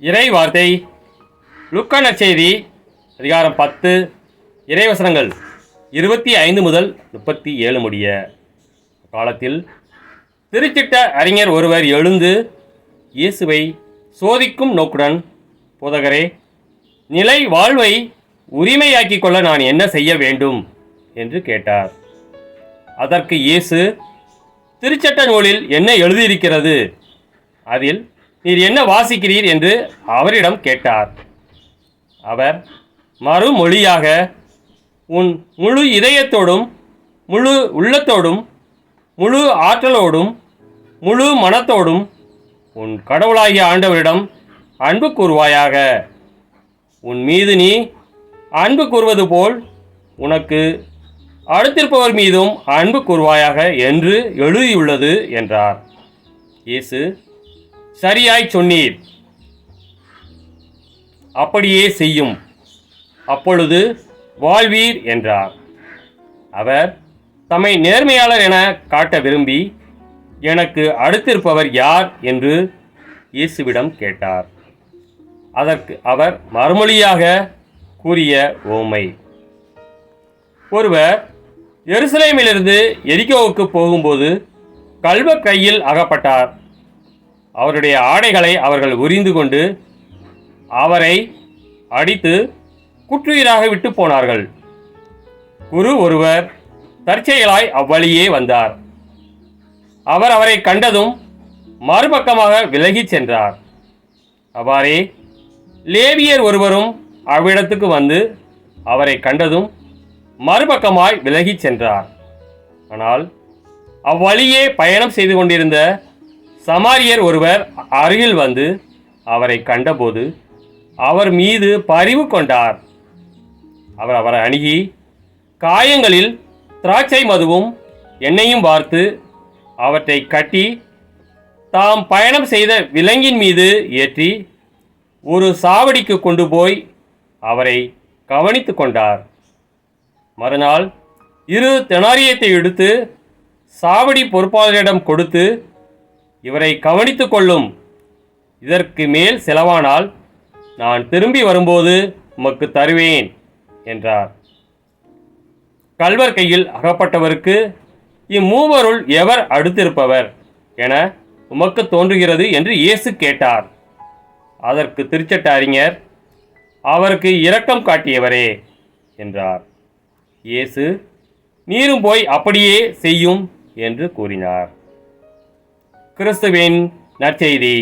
இறை வார்த்தை லூக்கா நற்செய்தி அதிகாரம் 10 இறைவசனங்கள் 25 முதல் 37 முடிய. காலத்தில் திருச்சிட்ட அறிஞர் ஒருவர் எழுந்து இயேசுவை சோதிக்கும் நோக்குடன், போதகரே, நிலை வாழ்வை உரிமையாக்கிக் கொள்ள நான் என்ன செய்ய வேண்டும் என்று கேட்டார். அதற்கு இயேசு, திருச்சட்ட நூலில் என்ன எழுதியிருக்கிறது, அதில் நீர் என்ன வாசிக்கிறீர் என்று அவரிடம் கேட்டார். அவர் மறுமொழியாக, உன் முழு இதயத்தோடும் முழு உள்ளத்தோடும் முழு ஆற்றலோடும் முழு மனத்தோடும் உன் கடவுளாகிய ஆண்டவரிடம் அன்பு கூறுவாயாக. உன் மீது நீ அன்பு கூறுவது போல் உனக்கு அடுத்திருப்பவர் மீதும் அன்பு கூறுவாயாக என்று எழுதியுள்ளது என்றார். இயேசு, சரியாய் சொன்னீர், அப்படியே செய்யும், அப்பொழுது வாழ்வீர் என்றார். அவர் தம்மை நேர்மையாளர் என காட்ட விரும்பி, எனக்கு அடுத்திருப்பவர் யார் என்று இயேசுவிடம் கேட்டார். அதற்கு அவர் மறுமொழியாக கூறிய உவமை, ஒருவர் எருசலேமிலிருந்து எரிகோவுக்கு போகும்போது கள்வர் கையில் அகப்பட்டார். அவருடைய ஆடைகளை அவர்கள் உரிந்து கொண்டு அவரை அடித்து குற்றுயிராக விட்டு போனார்கள். குரு ஒருவர் தற்செயலாய் அவ்வழியே வந்தார். அவர் அவரை கண்டதும் மறுபக்கமாக விலகிச் சென்றார். அவ்வாறே லேவியர் ஒருவரும் அவ்விடத்துக்கு வந்து அவரை கண்டதும் மறுபக்கமாய் விலகிச் சென்றார். ஆனால் அவ்வழியே பயணம் செய்து கொண்டிருந்த சமாரியர் ஒருவர் அருகில் வந்து அவரை கண்டபோது அவர் மீது பரிவு கொண்டார். அவர் அவரை அணுகி காயங்களில் திராட்சை மதுவும் எண்ணெயும் வார்த்து அவற்றை கட்டி தாம் பயணம் செய்த விலங்கின் மீது ஏற்றி ஒரு சாவடிக்கு கொண்டு போய் அவரை கவனித்து கொண்டார். மறுநாள் 2 தெனாரியத்தை எடுத்து சாவடி பொறுப்பாளரிடம் கொடுத்து, இவரை கவனித்து கொள்ளும், இதற்கு மேல் செலவானால் நான் திரும்பி வரும்போது உமக்கு தருவேன் என்றார். கள்வர் கையில் அகப்பட்டவருக்கு, இம்மூவருள் எவர் அடுத்திருப்பவர் என உமக்கு தோன்றுகிறது என்று இயேசு கேட்டார். அதற்கு திருச்சட்ட அறிஞர், அவருக்கு இரக்கம் காட்டியவரே என்றார். இயேசு, நீரும் போய் அப்படியே செய்யும் என்று கூறினார். கிறிஸ்துவின் நற்செய்தி.